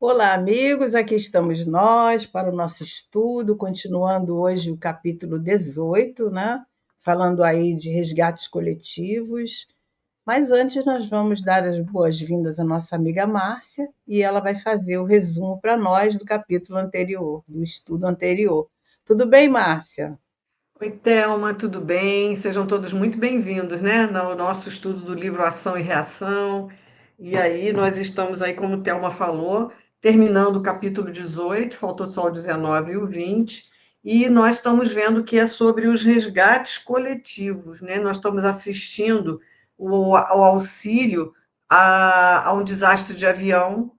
Olá, amigos, aqui estamos nós para o nosso estudo, continuando hoje o capítulo 18, né? Falando aí de resgates coletivos. Mas antes nós vamos dar as boas-vindas à nossa amiga Márcia e ela vai fazer o resumo para nós do capítulo anterior, do estudo anterior. Tudo bem, Márcia? Oi, Thelma, tudo bem? Sejam todos muito bem-vindos, né? No nosso estudo do livro Ação e Reação. E aí, nós estamos aí, como Thelma falou, terminando o capítulo 18, faltou só o 19 e o 20, e nós estamos vendo que é sobre os resgates coletivos, né? Nós estamos assistindo ao auxílio a um desastre de avião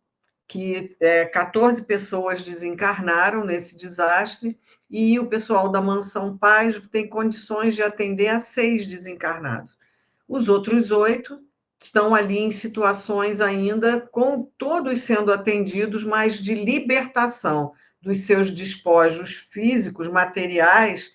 que 14 pessoas desencarnaram nesse desastre e o pessoal da Mansão Paz tem condições de atender a 6 desencarnados. Os outros 8 estão ali em situações ainda, com todos sendo atendidos, mas de libertação dos seus despojos físicos, materiais,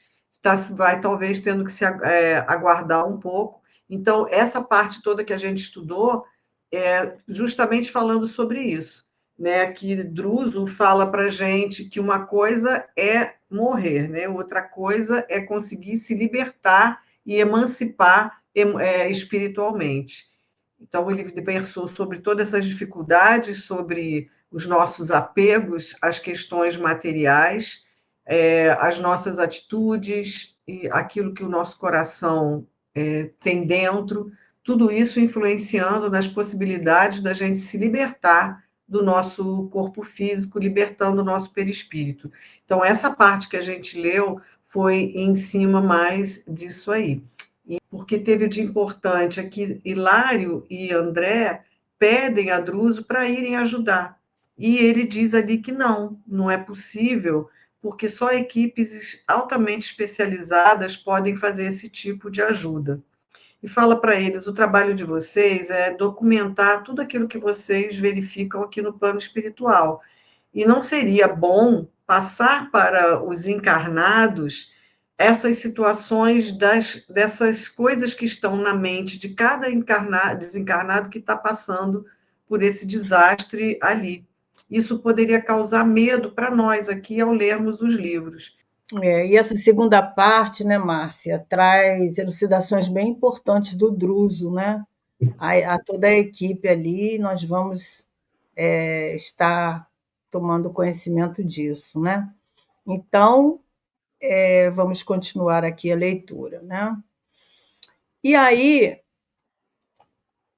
vai talvez tendo que se aguardar um pouco. Então, essa parte toda que a gente estudou é justamente falando sobre isso, né? Que Druso fala para gente que uma coisa é morrer, né? Outra coisa é conseguir se libertar e emancipar espiritualmente. Então, ele versou sobre todas essas dificuldades, sobre os nossos apegos às questões materiais, as nossas atitudes e aquilo que o nosso coração tem dentro, tudo isso influenciando nas possibilidades da gente se libertar do nosso corpo físico, libertando o nosso perispírito. Então, essa parte que a gente leu foi em cima mais disso aí. Porque teve de importante é que Hilário e André pedem a Druso para irem ajudar. E ele diz ali que não é possível, porque só equipes altamente especializadas podem fazer esse tipo de ajuda. E fala para eles: o trabalho de vocês é documentar tudo aquilo que vocês verificam aqui no plano espiritual. E não seria bom passar para os encarnados essas situações dessas coisas que estão na mente de cada desencarnado que está passando por esse desastre ali. Isso poderia causar medo para nós aqui ao lermos os livros. E essa segunda parte, né, Márcia, traz elucidações bem importantes do Druso, né? A toda a equipe ali, nós vamos estar tomando conhecimento disso, né? Então, vamos continuar aqui a leitura, né? E aí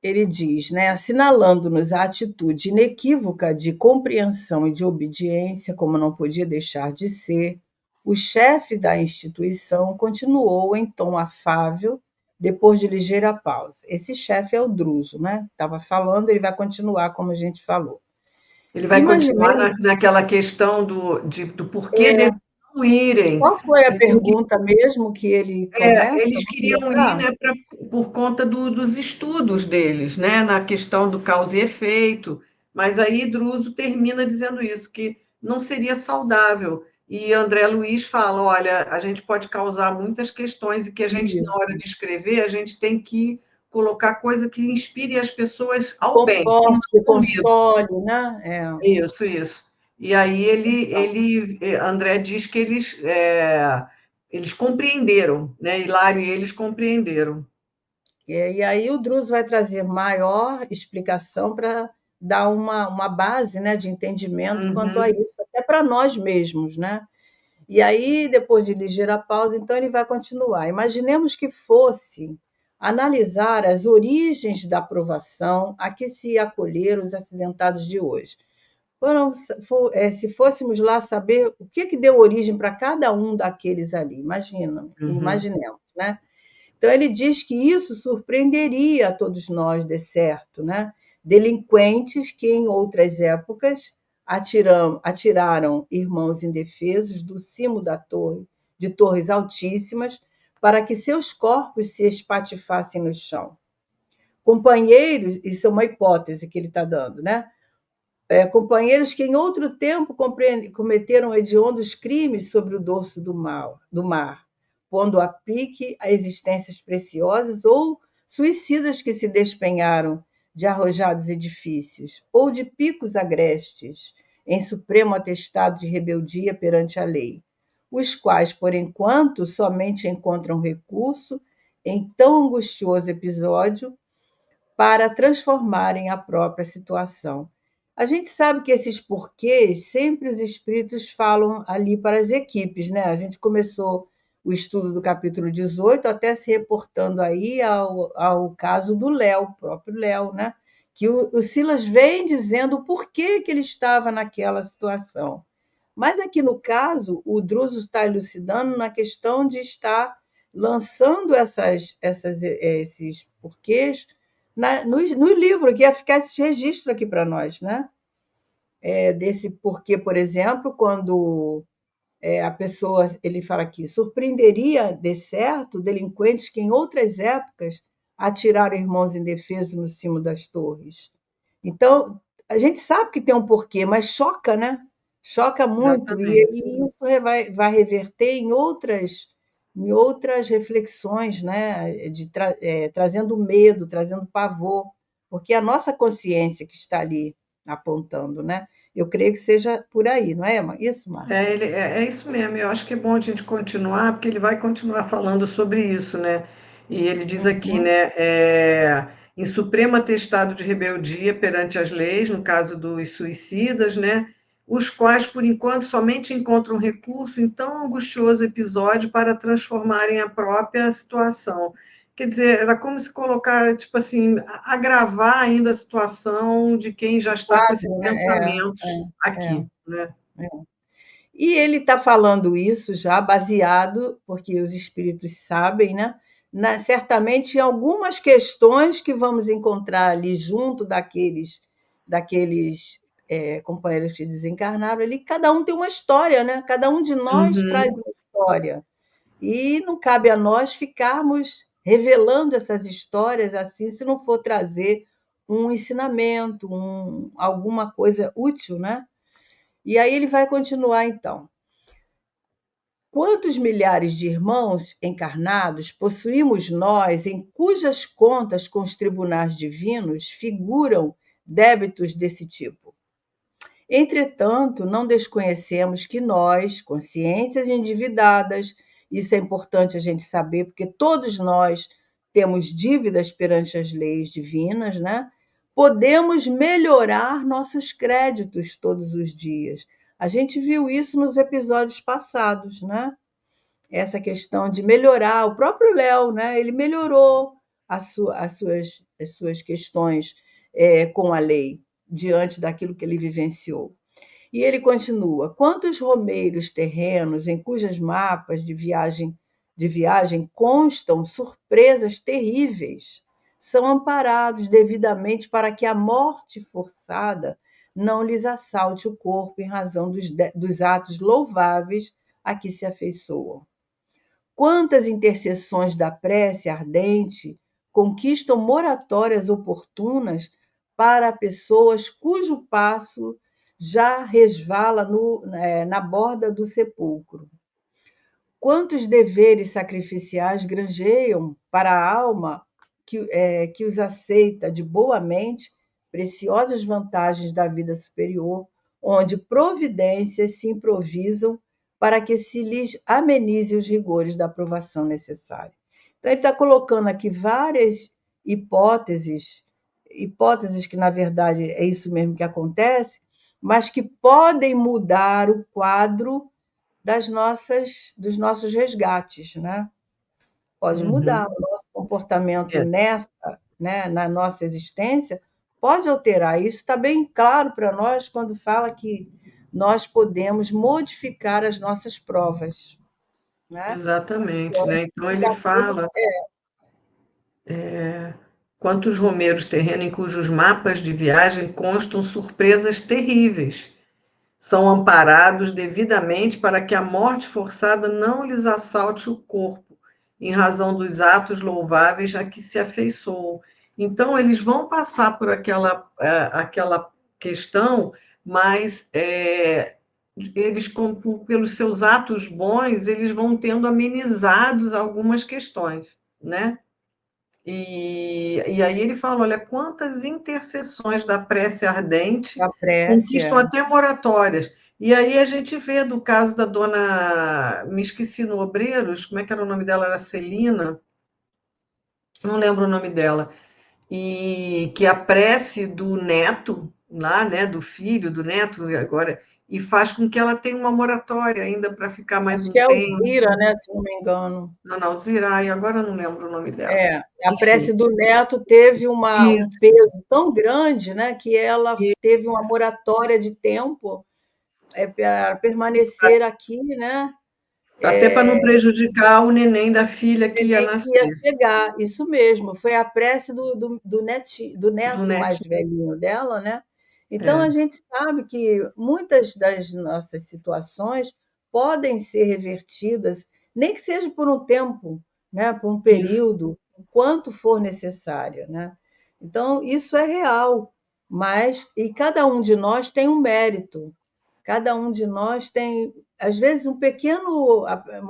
ele diz, né, assinalando-nos a atitude inequívoca de compreensão e de obediência, como não podia deixar de ser, o chefe da instituição continuou em tom afável, depois de ligeira pausa. Esse chefe é o Druso, né? Estava falando, ele vai continuar como a gente falou. Ele vai continuar Imaginemos, naquela questão do porquê deles não irem. qual foi a pergunta mesmo que ele começa? Eles Vamos queriam ir, lembrar? né, por conta dos estudos deles, né, na questão do causa e efeito, mas aí Druso termina dizendo isso, que não seria saudável. E André Luiz fala: olha, a gente pode causar muitas questões e que a gente, na hora Isso. de escrever, a gente tem que colocar coisa que inspire as pessoas ao bem, e não Conforte, que ao medo. console, né? Isso, isso. E aí André diz que eles compreenderam, né? Hilário e eles compreenderam. E aí o Druso vai trazer maior explicação para dar uma base, né, de entendimento quanto a Uhum. isso, até para nós mesmos, né? E aí, depois de ligeira pausa, então ele vai continuar. Imaginemos que fosse analisar as origens da provação a que se acolheram os acidentados de hoje. Se fôssemos lá saber o que deu origem para cada um daqueles ali, Uhum. imaginemos, né? Então, ele diz que isso surpreenderia a todos nós, de certo, né? Delinquentes que, em outras épocas, atiraram irmãos indefesos do cimo da torre, de torres altíssimas, para que seus corpos se espatifassem no chão. Companheiros, isso é uma hipótese que ele está dando, né? Companheiros que em outro tempo cometeram hediondos crimes sobre o dorso do mar, pondo a pique a existências preciosas, ou suicidas que se despenharam de arrojados edifícios, ou de picos agrestes, em supremo atestado de rebeldia perante a lei, os quais, por enquanto, somente encontram recurso em tão angustioso episódio para transformarem a própria situação. A gente sabe que esses porquês sempre os espíritos falam ali para as equipes, né? A gente começou o estudo do capítulo 18, até se reportando aí ao caso do Léo, o próprio Léo, né? Que o Silas vem dizendo o porquê que ele estava naquela situação. Mas aqui no caso, o Druso está elucidando na questão de estar lançando esses porquês no livro, que ia ficar esse registro aqui para nós, né? Desse porquê, por exemplo, quando a pessoa, ele fala aqui, surpreenderia de certo delinquentes que em outras épocas atiraram irmãos indefesos no cimo das torres. Então, a gente sabe que tem um porquê, mas choca, né? Choca muito, Exatamente. e isso vai reverter em outras reflexões, né? Trazendo medo, trazendo pavor, porque é a nossa consciência que está ali apontando, né? Eu creio que seja por aí, não é isso, Márcia? É isso mesmo, eu acho que é bom a gente continuar, porque ele vai continuar falando sobre isso, né? E ele diz aqui, Uhum. né, em supremo atestado de rebeldia perante as leis, no caso dos suicidas, né, os quais, por enquanto, somente encontram recurso em tão angustioso episódio para transformarem a própria situação. Quer dizer, era como se colocar, tipo assim, agravar ainda a situação de quem já está com esses Quadro, né? pensamentos É, aqui, né? é. E ele está falando isso já baseado, porque os espíritos sabem, né? Certamente em algumas questões que vamos encontrar ali junto daqueles companheiros que desencarnaram ali, cada um tem uma história, né? Cada um de nós traz Uhum. uma história. E não cabe a nós ficarmos revelando essas histórias assim, se não for trazer um ensinamento, alguma coisa útil, né? E aí ele vai continuar então. Quantos milhares de irmãos encarnados possuímos nós, em cujas contas com os tribunais divinos figuram débitos desse tipo? Entretanto, não desconhecemos que nós, consciências endividadas, isso é importante a gente saber, porque todos nós temos dívidas perante as leis divinas, né? Podemos melhorar nossos créditos todos os dias. A gente viu isso nos episódios passados, né? Essa questão de melhorar, o próprio Léo, né? Ele melhorou as suas questões com a lei, diante daquilo que ele vivenciou. E ele continua: quantos romeiros terrenos em cujos mapas de viagem constam surpresas terríveis são amparados devidamente para que a morte forçada não lhes assalte o corpo em razão dos atos louváveis a que se afeiçoam. Quantas intercessões da prece ardente conquistam moratórias oportunas para pessoas cujo passo já resvala na borda do sepulcro? Quantos deveres sacrificiais granjeiam para a alma que os aceita de boa mente preciosas vantagens da vida superior, onde providências se improvisam para que se lhes amenize os rigores da aprovação necessária. Então, ele está colocando aqui várias hipóteses que, na verdade, é isso mesmo que acontece, mas que podem mudar o quadro dos nossos resgates, né? Pode mudar Uhum. o nosso comportamento É, né, na nossa existência, pode alterar. Isso está bem claro para nós quando fala que nós podemos modificar as nossas provas, né? exatamente, né? Então ele Daquilo fala quantos romeiros terreno em cujos mapas de viagem constam surpresas terríveis. São amparados devidamente para que a morte forçada não lhes assalte o corpo, em razão dos atos louváveis a que se afeiçoam. Então, eles vão passar por aquela questão, mas eles, pelos seus atos bons, eles vão tendo amenizados algumas questões, né? E aí ele fala: olha, quantas intercessões da prece ardente A prece, conquistam até moratórias. E aí a gente vê do caso da dona, me esqueci no Obreiros, como é que era o nome dela? Era Celina, não lembro o nome dela. E que a prece do neto, lá, né, do filho, do neto, agora, e faz com que ela tenha uma moratória ainda para ficar mais acho um que é tempo. Alzira, né, se não me engano. Não, não, Zirai, agora eu não lembro o nome dela. É, a prece Enfim, do neto teve um isso. peso tão grande, né, que ela teve uma moratória de tempo para permanecer aqui, né, Até para não prejudicar o neném da filha que ia nem que ia nascer, chegar. Isso mesmo, foi a prece do do neto mais netinho. velhinho dela, né? Então a É, gente sabe que muitas das nossas situações podem ser revertidas, nem que seja por um tempo, né? Por um isso. período, enquanto for necessário, né? Então isso é real, mas e cada um de nós tem um mérito. Cada um de nós tem, às vezes, uma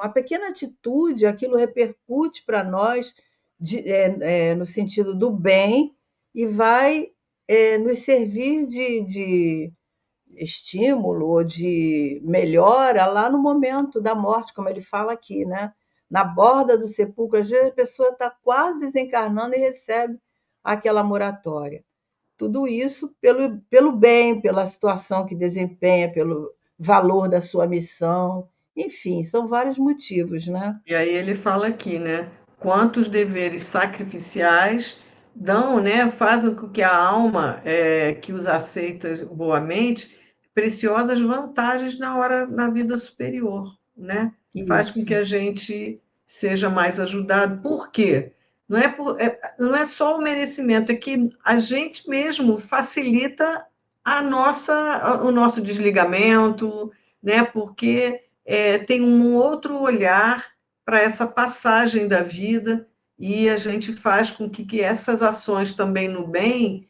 pequena atitude, aquilo repercute para nós no sentido do bem e vai nos servir de estímulo ou de melhora lá no momento da morte, como ele fala aqui, né? Na borda do sepulcro, às vezes a pessoa está quase desencarnando e recebe aquela moratória. Tudo isso pelo bem, pela situação que desempenha, pelo valor da sua missão. Enfim, são vários motivos, né? E aí ele fala aqui, né? Quantos deveres sacrificiais dão, né? Fazem com que a alma que os aceita boamente preciosas vantagens na hora na vida superior, né? Faz com que Isso, a gente seja mais ajudado. Por quê? Não é só o merecimento, é que a gente mesmo facilita o nosso desligamento, né? Porque tem um outro olhar para essa passagem da vida e a gente faz com que essas ações também no bem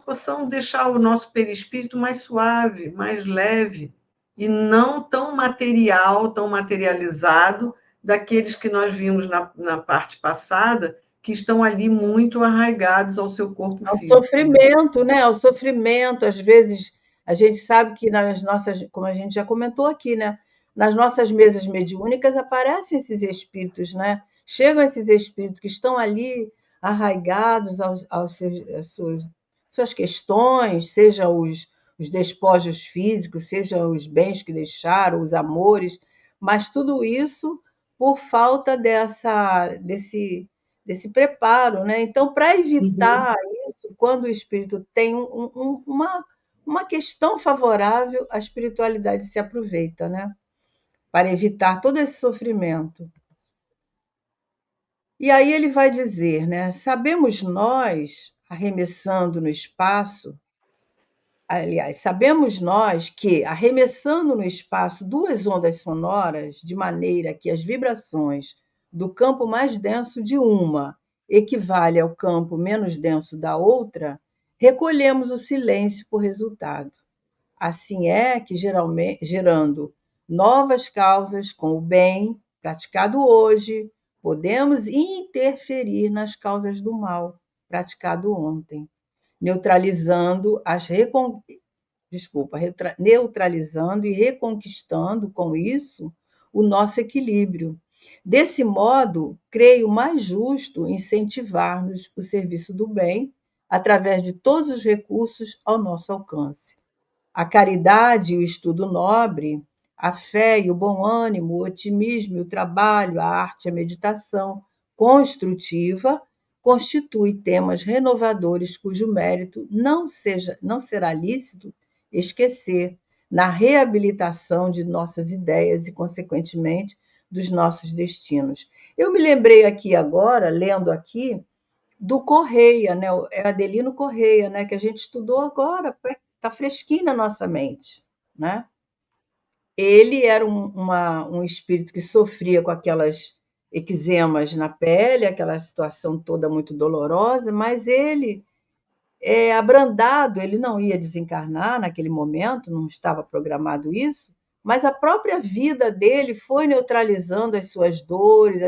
possam deixar o nosso perispírito mais suave, mais leve e não tão material, tão materializado daqueles que nós vimos na parte passada, que estão ali muito arraigados ao seu corpo ao físico, né? sofrimento, né? Ao sofrimento, às vezes a gente sabe que nas nossas, como a gente já comentou aqui, né? Nas nossas mesas mediúnicas aparecem esses espíritos, né? Chegam esses espíritos que estão ali arraigados suas questões, seja os despojos físicos, seja os bens que deixaram, os amores, mas tudo isso por falta desse preparo, né? Então, para Uhum. evitar isso, quando o espírito tem uma questão favorável, a espiritualidade se aproveita, né? Para evitar todo esse sofrimento. E aí ele vai dizer, né? Sabemos nós, arremessando no espaço, aliás, sabemos nós que, arremessando no espaço duas ondas sonoras, de maneira que as vibrações do campo mais denso de uma equivale ao campo menos denso da outra, recolhemos o silêncio por resultado. Assim é que, geralmente, gerando novas causas com o bem praticado hoje, podemos interferir nas causas do mal praticado ontem, neutralizando neutralizando e reconquistando com isso o nosso equilíbrio. Desse modo, creio mais justo incentivar-nos o serviço do bem através de todos os recursos ao nosso alcance. A caridade e o estudo nobre, a fé e o bom ânimo, o otimismo e o trabalho, a arte e a meditação construtiva constituem temas renovadores cujo mérito não será lícito esquecer na reabilitação de nossas ideias e, consequentemente, dos nossos destinos. Eu me lembrei aqui agora, lendo aqui, do Correia, né? É Adelino Correia, né? Que a gente estudou agora, está fresquinho na nossa mente, né? Ele era um espírito que sofria com aquelas eczemas na pele, aquela situação toda muito dolorosa, mas ele abrandado, ele não ia desencarnar naquele momento, não estava programado isso, mas a própria vida dele foi neutralizando as suas dores,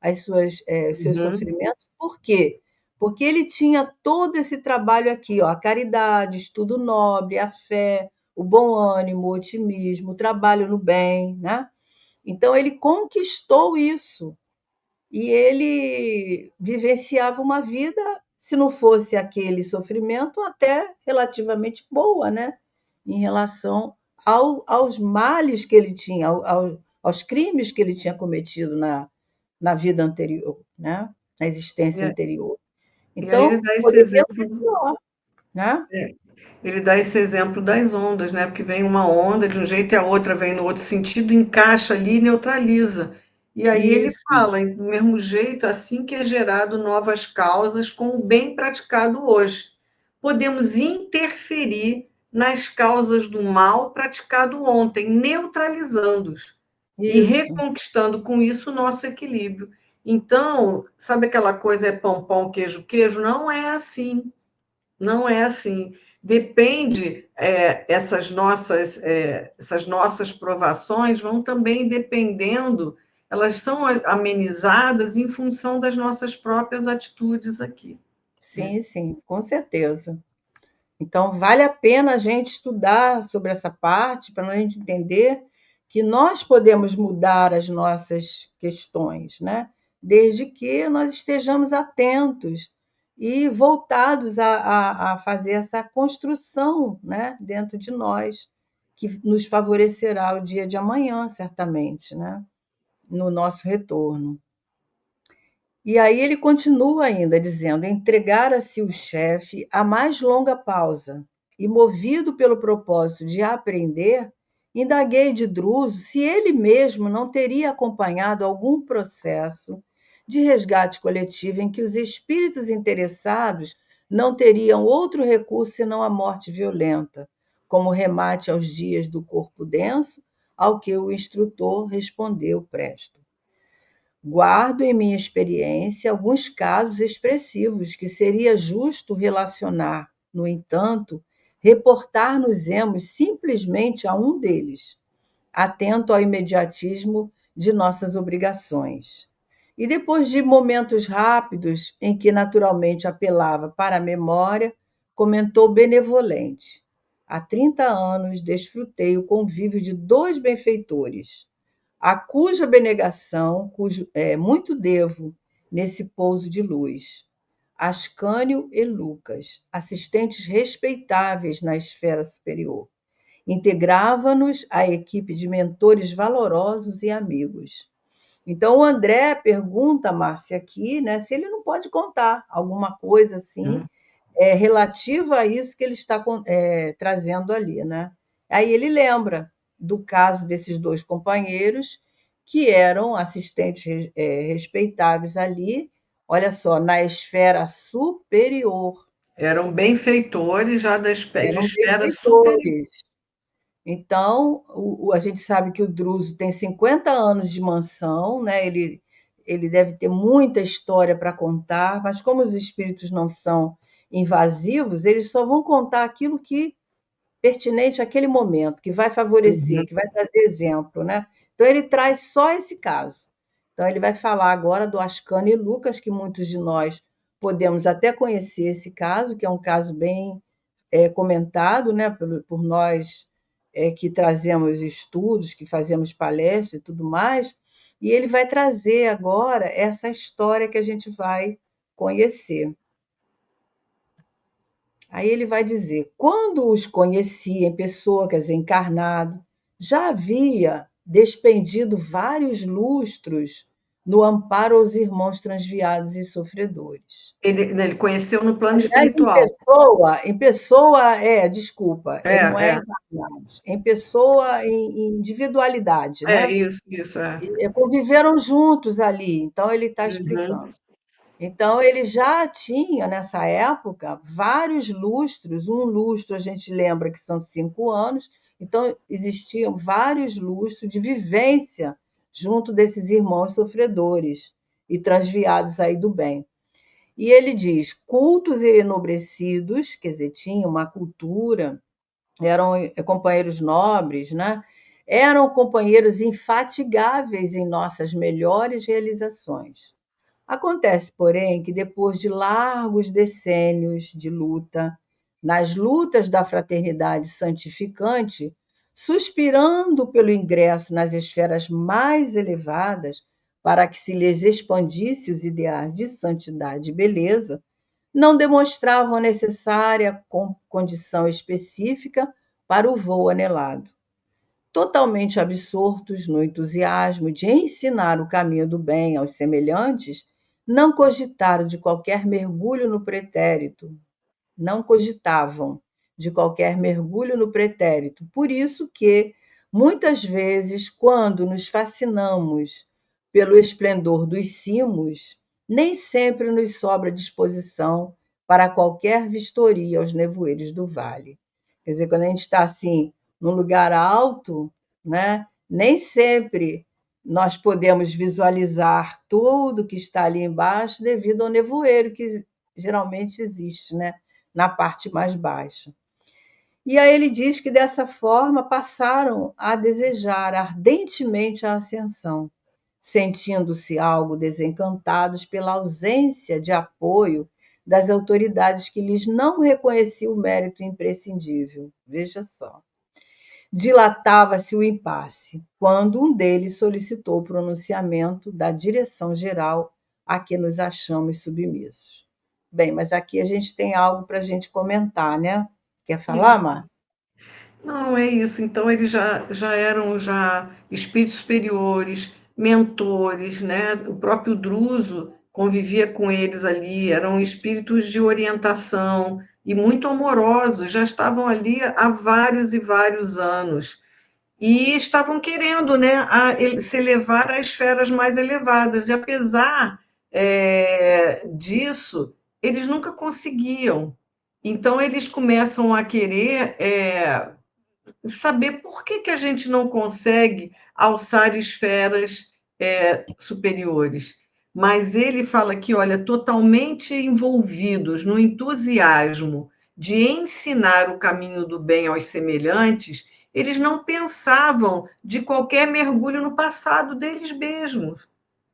os seus Uhum. sofrimentos. Por quê? Porque ele tinha todo esse trabalho aqui, ó, a caridade, estudo nobre, a fé, o bom ânimo, o otimismo, o trabalho no bem, né? Então ele conquistou isso e ele vivenciava uma vida, se não fosse aquele sofrimento, até relativamente boa, né? Em relação aos males que ele tinha, aos crimes que ele tinha cometido na vida anterior, né? Na existência E anterior. e aí ele Então, dá esse poderia ser exemplo. pior, né? Ele dá esse exemplo das ondas, né? Porque vem uma onda de um jeito e a outra vem no outro sentido, encaixa ali e neutraliza. E aí ele Isso, fala, do mesmo jeito, assim que é gerado novas causas com o bem praticado hoje. Podemos interferir nas causas do mal praticado ontem, neutralizando-os e isso. reconquistando com isso o nosso equilíbrio. Então, sabe aquela coisa é pão, pão, queijo, queijo? Não é assim. Não é assim. Depende, essas nossas provações vão também dependendo, elas são amenizadas em função das nossas próprias atitudes aqui, né? Sim, sim, com certeza. Então, vale a pena a gente estudar sobre essa parte para a gente entender que nós podemos mudar as nossas questões, né? Desde que nós estejamos atentos e voltados a fazer essa construção, né? Dentro de nós, que nos favorecerá o dia de amanhã, certamente, né? No nosso retorno. E aí ele continua ainda dizendo: entregara-se o chefe a mais longa pausa, e movido pelo propósito de aprender, indaguei de Druso se ele mesmo não teria acompanhado algum processo de resgate coletivo em que os espíritos interessados não teriam outro recurso senão a morte violenta, como remate aos dias do corpo denso, ao que o instrutor respondeu presto. Guardo em minha experiência alguns casos expressivos que seria justo relacionar, no entanto, reportar-nos-emos simplesmente a um deles, atento ao imediatismo de nossas obrigações. E depois de momentos rápidos em que naturalmente apelava para a memória, comentou benevolente: há 30 anos desfrutei o convívio de dois benfeitores, a cuja abnegação muito devo nesse pouso de luz. Ascânio e Lucas, assistentes respeitáveis na esfera superior. Integrava-nos à equipe de mentores valorosos e amigos. Então, o André pergunta, Márcia, aqui, né, se ele não pode contar alguma coisa assim relativa a isso que ele está trazendo ali, né? Aí ele lembra do caso desses dois companheiros que eram assistentes respeitáveis ali, olha só, na esfera superior, Eram benfeitores já de eram esfera superior. benfeitores. Então, a gente sabe que o Druso tem 50 anos de mansão, né? Ele deve ter muita história para contar, mas como os espíritos não são invasivos, eles só vão contar aquilo que pertinente àquele momento, que vai Uhum. favorecer, que vai trazer exemplo, né? Então ele traz só esse caso. Então ele vai falar agora do Ascânio e Lucas, que muitos de nós podemos até conhecer esse caso, que é um caso bem comentado, né, por nós que trazemos estudos, que fazemos palestras e tudo mais, e ele vai trazer agora essa história que a gente vai conhecer. Aí ele vai dizer: quando os conheci em pessoa, quer dizer, encarnado, já havia despendido vários lustros no amparo aos irmãos transviados e sofredores. Ele conheceu no plano Aliás, espiritual. desculpa, não é É, encarnados, em pessoa, em individualidade, né? isso, é. Conviveram juntos ali, então ele está Uhum. explicando. Então, ele já tinha, nessa época, vários lustros. Um lustro, a gente lembra que são 5 anos, então existiam vários lustros de vivência junto desses irmãos sofredores e transviados aí do bem. E ele diz: cultos e enobrecidos, quer dizer, tinham uma cultura, eram companheiros nobres, né? Eram companheiros infatigáveis em nossas melhores realizações. Acontece, porém, que depois de largos decênios de luta, nas lutas da fraternidade santificante, suspirando pelo ingresso nas esferas mais elevadas, para que se lhes expandisse os ideais de santidade e beleza, não demonstravam a necessária condição específica para o voo anelado. Totalmente absortos no entusiasmo de ensinar o caminho do bem aos semelhantes, não cogitaram de qualquer mergulho no pretérito, não cogitavam de qualquer mergulho no pretérito. Por isso que, muitas vezes, quando nos fascinamos pelo esplendor dos cimos, nem sempre nos sobra disposição para qualquer vistoria aos nevoeiros do vale. Quer dizer, quando a gente está assim, num lugar alto, né, nem sempre nós podemos visualizar tudo que está ali embaixo devido ao nevoeiro que geralmente existe, né? Na parte mais baixa. E aí ele diz que dessa forma passaram a desejar ardentemente a ascensão, sentindo-se algo desencantados pela ausência de apoio das autoridades que lhes não reconheciam o mérito imprescindível. Veja só. Dilatava-se o impasse, quando um deles solicitou o pronunciamento da direção geral a que nos achamos submissos. Bem, mas aqui a gente tem algo para a gente comentar, né? Quer falar, Isso. Márcia? Não, é isso. Então, eles já eram já espíritos superiores, mentores, né? O próprio Druso convivia com eles ali, eram espíritos de orientação e muito amorosos, já estavam ali há vários e vários anos. E estavam querendo, né, se elevar a esferas mais elevadas. E apesar disso, eles nunca conseguiam. Então, eles começam a querer saber por que a gente não consegue alçar esferas superiores. Mas ele fala que, olha, totalmente envolvidos no entusiasmo de ensinar o caminho do bem aos semelhantes, eles não pensavam de qualquer mergulho no passado deles mesmos.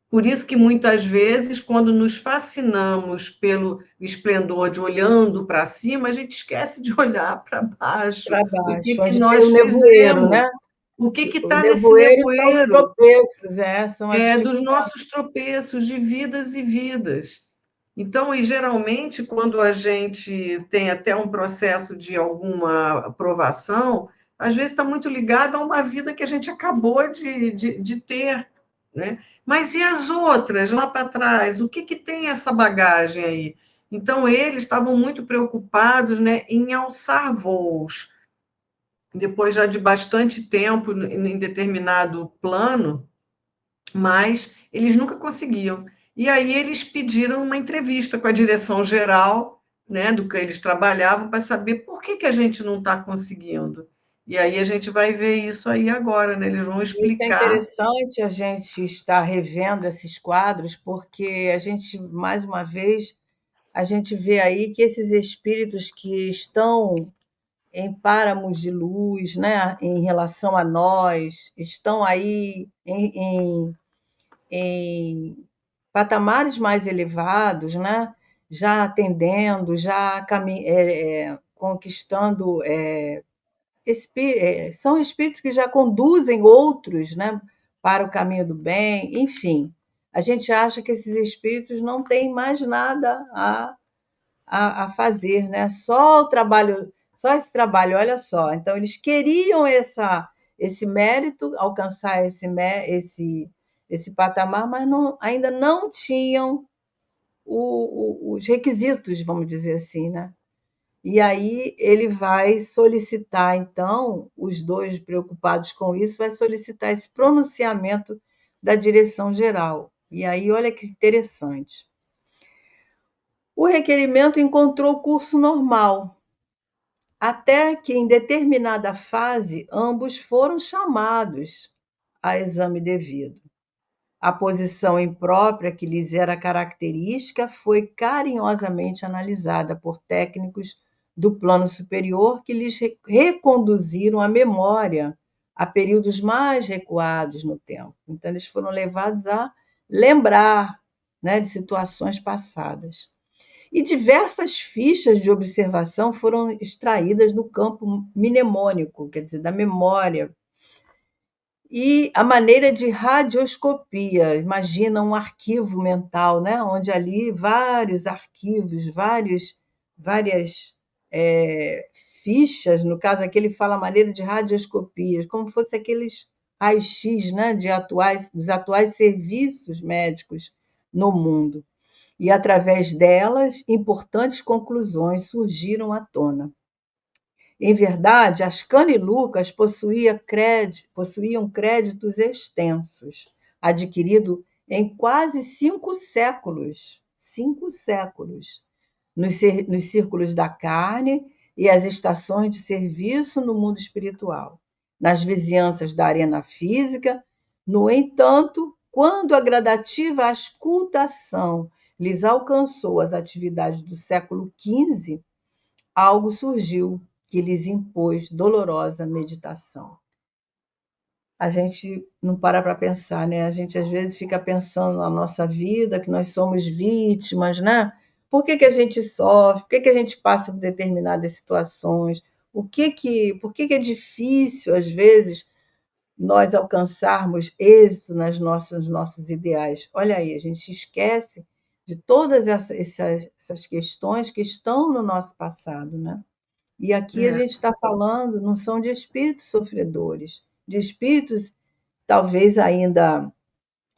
Por isso que muitas vezes, quando nos fascinamos pelo esplendor de olhando para cima, a gente esquece de olhar para baixo. Para O que baixo, que onde tem nós o nevoeiro, fizemos? né? O que O está nesse nevoeiro são os nevoeiro? tropeços, são as É dos dificuldades. nossos tropeços de vidas e vidas. Então, e geralmente, quando a gente tem até um processo de alguma aprovação, às vezes está muito ligado a uma vida que a gente acabou de ter, né? Mas e as outras lá para trás? O que, que tem essa bagagem aí? Então, eles estavam muito preocupados, né, em alçar voos. Depois já de bastante tempo em determinado plano, mas eles nunca conseguiam. E aí eles pediram uma entrevista com a direção geral, né, do que eles trabalhavam, para saber por que a gente não está conseguindo. E aí a gente vai ver isso aí agora, né? Eles vão Isso é explicar. interessante a gente estar revendo esses quadros, porque a gente, mais uma vez, a gente vê aí que esses espíritos que estão em páramos de luz, né, em relação a nós, estão aí em patamares mais elevados, né, já atendendo, já conquistando. São espíritos que já conduzem outros, né, para o caminho do bem, enfim. A gente acha que esses espíritos não têm mais nada a fazer, né? Só o trabalho, só esse trabalho, olha só. Então, eles queriam esse mérito, alcançar esse patamar, mas ainda não tinham os requisitos, vamos dizer assim, né? E aí ele vai solicitar, então, os dois preocupados com isso, vai solicitar esse pronunciamento da direção geral. E aí, olha que interessante. O requerimento encontrou curso normal, até que, em determinada fase, ambos foram chamados a exame devido. A posição imprópria que lhes era característica foi carinhosamente analisada por técnicos do plano superior que lhes reconduziram a memória a períodos mais recuados no tempo. Então, eles foram levados a lembrar, né, de situações passadas. E diversas fichas de observação foram extraídas do campo mnemônico, quer dizer, da memória. E a maneira de radioscopia, imagina um arquivo mental, né? Onde ali vários arquivos, várias fichas, no caso aqui ele fala a maneira de radioscopia, como fosse aqueles raios-x, né? Dos atuais serviços médicos no mundo. E através delas, importantes conclusões surgiram à tona. Em verdade, Ascani e Lucas possuíam créditos extensos, adquirido em quase 5 séculos, 5 séculos, nos círculos da carne e as estações de serviço no mundo espiritual, nas vizinhanças da arena física. No entanto, quando a gradativa auscultação lhes alcançou as atividades do século XV, algo surgiu que lhes impôs dolorosa meditação. A gente não para pensar, né? A gente às vezes fica pensando na nossa vida, que nós somos vítimas, né? Por que a gente sofre? Por que a gente passa por determinadas situações? Por que é difícil, às vezes, nós alcançarmos êxito nos nossos ideais? Olha aí, a gente esquece de todas essas questões que estão no nosso passado, né? E aqui a É. gente está falando, não são de espíritos sofredores, de espíritos talvez ainda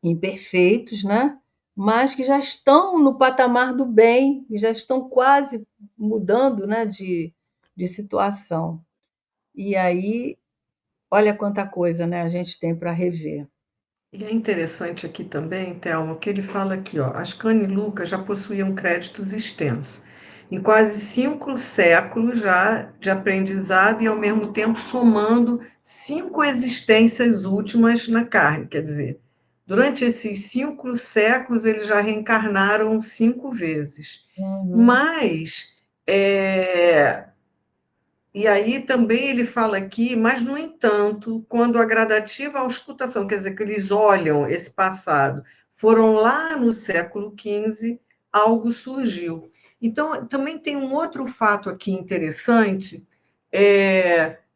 imperfeitos, né? Mas que já estão no patamar do bem, e já estão quase mudando, né, de situação. E aí, olha quanta coisa, né, a gente tem para rever. E é interessante aqui também, Thelma, que ele fala aqui, ó, Ascani e Lucas já possuíam créditos extensos, em quase 5 séculos já de aprendizado e, ao mesmo tempo, somando 5 existências últimas na carne, quer dizer, durante esses 5 séculos eles já reencarnaram 5 vezes. Uhum. Mas e aí também ele fala aqui, mas, no entanto, quando a gradativa auscultação, quer dizer, que eles olham esse passado, foram lá no século XV, algo surgiu. Então, também tem um outro fato aqui interessante,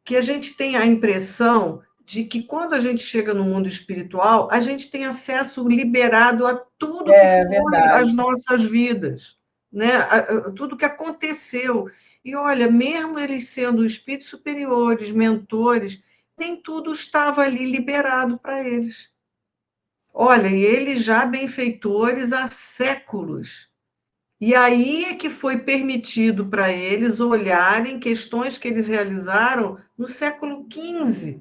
que a gente tem a impressão de que, quando a gente chega no mundo espiritual, a gente tem acesso liberado a tudo que É foi verdade. as nossas vidas, né? Tudo que aconteceu. E olha, mesmo eles sendo espíritos superiores, mentores, nem tudo estava ali liberado para eles. Olha, e eles já benfeitores há séculos. E aí é que foi permitido para eles olharem questões que eles realizaram no século XV,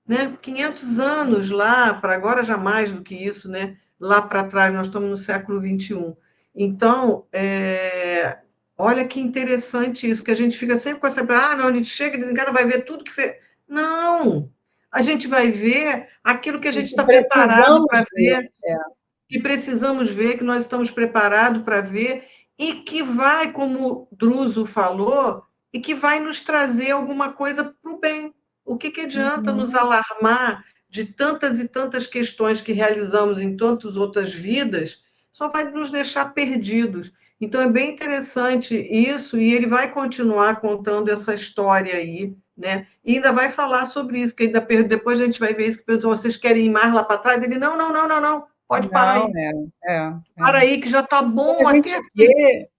né? 500 anos lá, para agora já mais do que isso, né? Lá para trás, nós estamos no século XXI. Então, olha que interessante isso, que a gente fica sempre com essa... não, a gente chega e desencana, vai ver tudo que fez. Não! A gente vai ver aquilo que a E gente que está preparado precisamos para ver. ver, que precisamos ver, que nós estamos preparados para ver, e que vai, como o Druso falou, e que vai nos trazer alguma coisa para o bem. O que adianta nos Uhum. alarmar de tantas e tantas questões que realizamos em tantas outras vidas? Só vai nos deixar perdidos. Então, é bem interessante isso, e ele vai continuar contando essa história aí, né? E ainda vai falar sobre isso, que ainda depois a gente vai ver isso, que perguntou, vocês querem ir mais lá para trás? Ele, não, não, não, não, não, pode parar Não, aí. é. Para aí, que já está Quando a bom até gente aqui. vê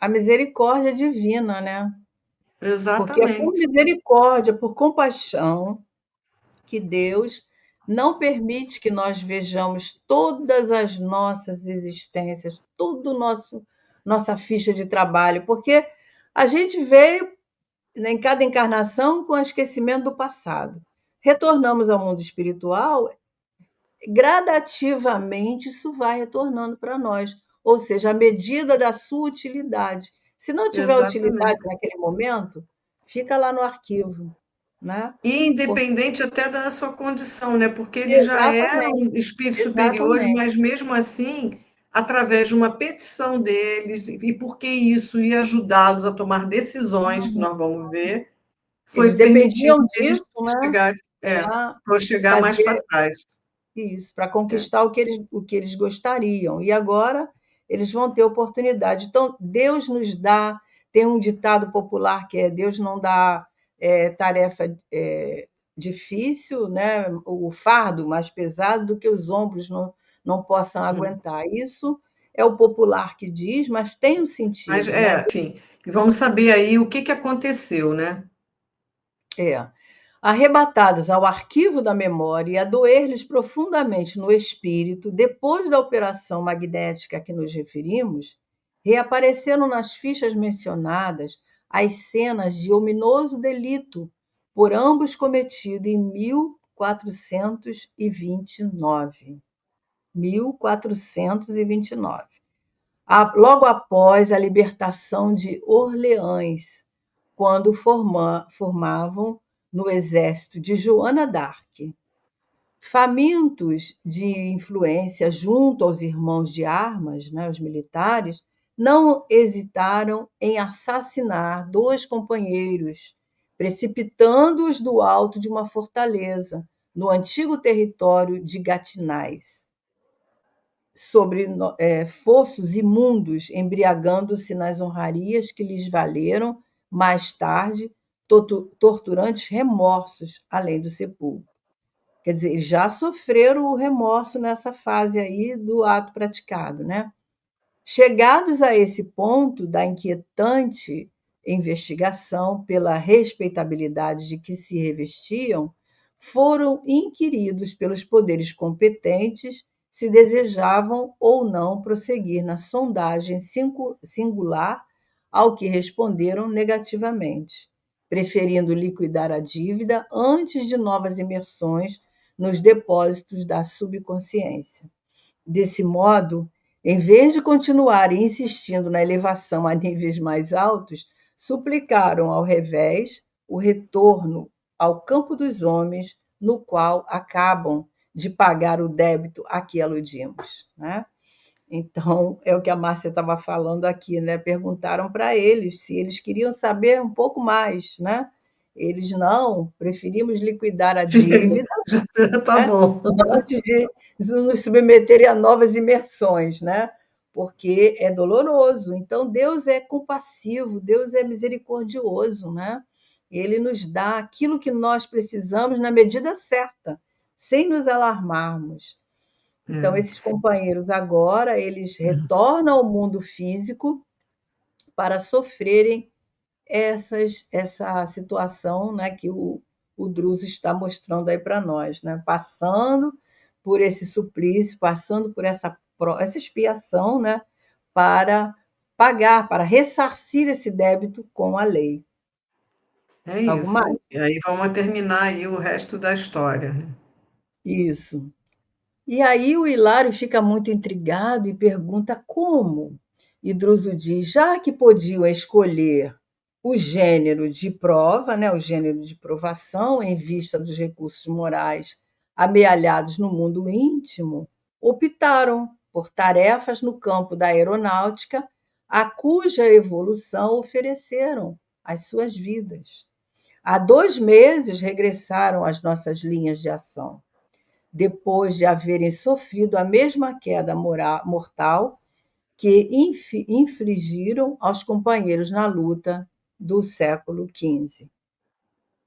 a misericórdia divina, né? Porque é por Exatamente, misericórdia, por compaixão, que Deus não permite que nós vejamos todas as nossas existências, tudo nossa ficha de trabalho, porque a gente veio, né, em cada encarnação, com o esquecimento do passado. Retornamos ao mundo espiritual, gradativamente isso vai retornando para nós, ou seja, à medida da sua utilidade. Se não tiver utilidade exatamente. naquele momento, fica lá no arquivo, né? E Por- independente até da sua condição, né? Porque eles já eram Exatamente, espíritos superiores, exatamente. mas mesmo assim, através de uma petição deles, e porque isso ia ajudá-los a tomar decisões, que Uhum. nós vamos ver, Eles foi permitido dependiam eles disso, né, chegar, para para chegar mais para fazer trás. Isso, para conquistar o que eles gostariam. E agora eles vão ter oportunidade. Então, Deus nos dá, tem um ditado popular que é Deus não dá tarefa difícil, né? O fardo mais pesado do que os ombros não possam aguentar. Isso é o popular que diz, mas tem um Mas, sentido, né? enfim, e vamos saber aí o que que aconteceu, né? É. Arrebatados ao arquivo da memória e a doer-lhes profundamente no espírito, depois da operação magnética a que nos referimos, reapareceram nas fichas mencionadas as cenas de ominoso delito por ambos cometido em 1429. 1429. Logo após a libertação de Orleans, quando formavam no exército de Joana d'Arc. Famintos de influência junto aos irmãos de armas, né, os militares, não hesitaram em assassinar 2 companheiros, precipitando-os do alto de uma fortaleza, no antigo território de Gatinais, sobre fossos imundos, embriagando-se nas honrarias que lhes valeram, mais tarde, torturantes remorsos além do sepulcro. Quer dizer, eles já sofreram o remorso nessa fase aí do ato praticado, né? Chegados a esse ponto da inquietante investigação pela respeitabilidade de que se revestiam, foram inquiridos pelos poderes competentes se desejavam ou não prosseguir na sondagem singular, ao que responderam negativamente, preferindo liquidar a dívida antes de novas imersões nos depósitos da subconsciência. Desse modo, em vez de continuarem insistindo na elevação a níveis mais altos, suplicaram, ao revés, o retorno ao campo dos homens, no qual acabam de pagar o débito a que aludimos, né? Então, é o que a Márcia estava falando aqui, né? Perguntaram para eles se eles queriam saber um pouco mais, né? Eles não, preferimos liquidar a Sim, dívida, tá né? bom. Antes de nos submeterem a novas imersões, né? Porque é doloroso. Então, Deus é compassivo, Deus é misericordioso, né? Ele nos dá aquilo que nós precisamos na medida certa, sem nos alarmarmos. Então, É. esses companheiros agora, eles retornam ao mundo físico para sofrerem essa situação, né, que o Druso está mostrando aí para nós, né? Passando por esse suplício, passando por essa expiação, né, para pagar, para ressarcir esse débito com a lei. É Algo mais? isso. E aí vamos terminar aí o resto da história, né? Isso. E aí o Hilário fica muito intrigado e pergunta como. E Druso diz, já que podiam escolher o gênero de prova, né, o gênero de provação, em vista dos recursos morais amealhados no mundo íntimo, optaram por tarefas no campo da aeronáutica, a cuja evolução ofereceram as suas vidas. Há 2 meses regressaram às nossas linhas de ação, depois de haverem sofrido a mesma queda mortal que infligiram aos companheiros na luta do século XV.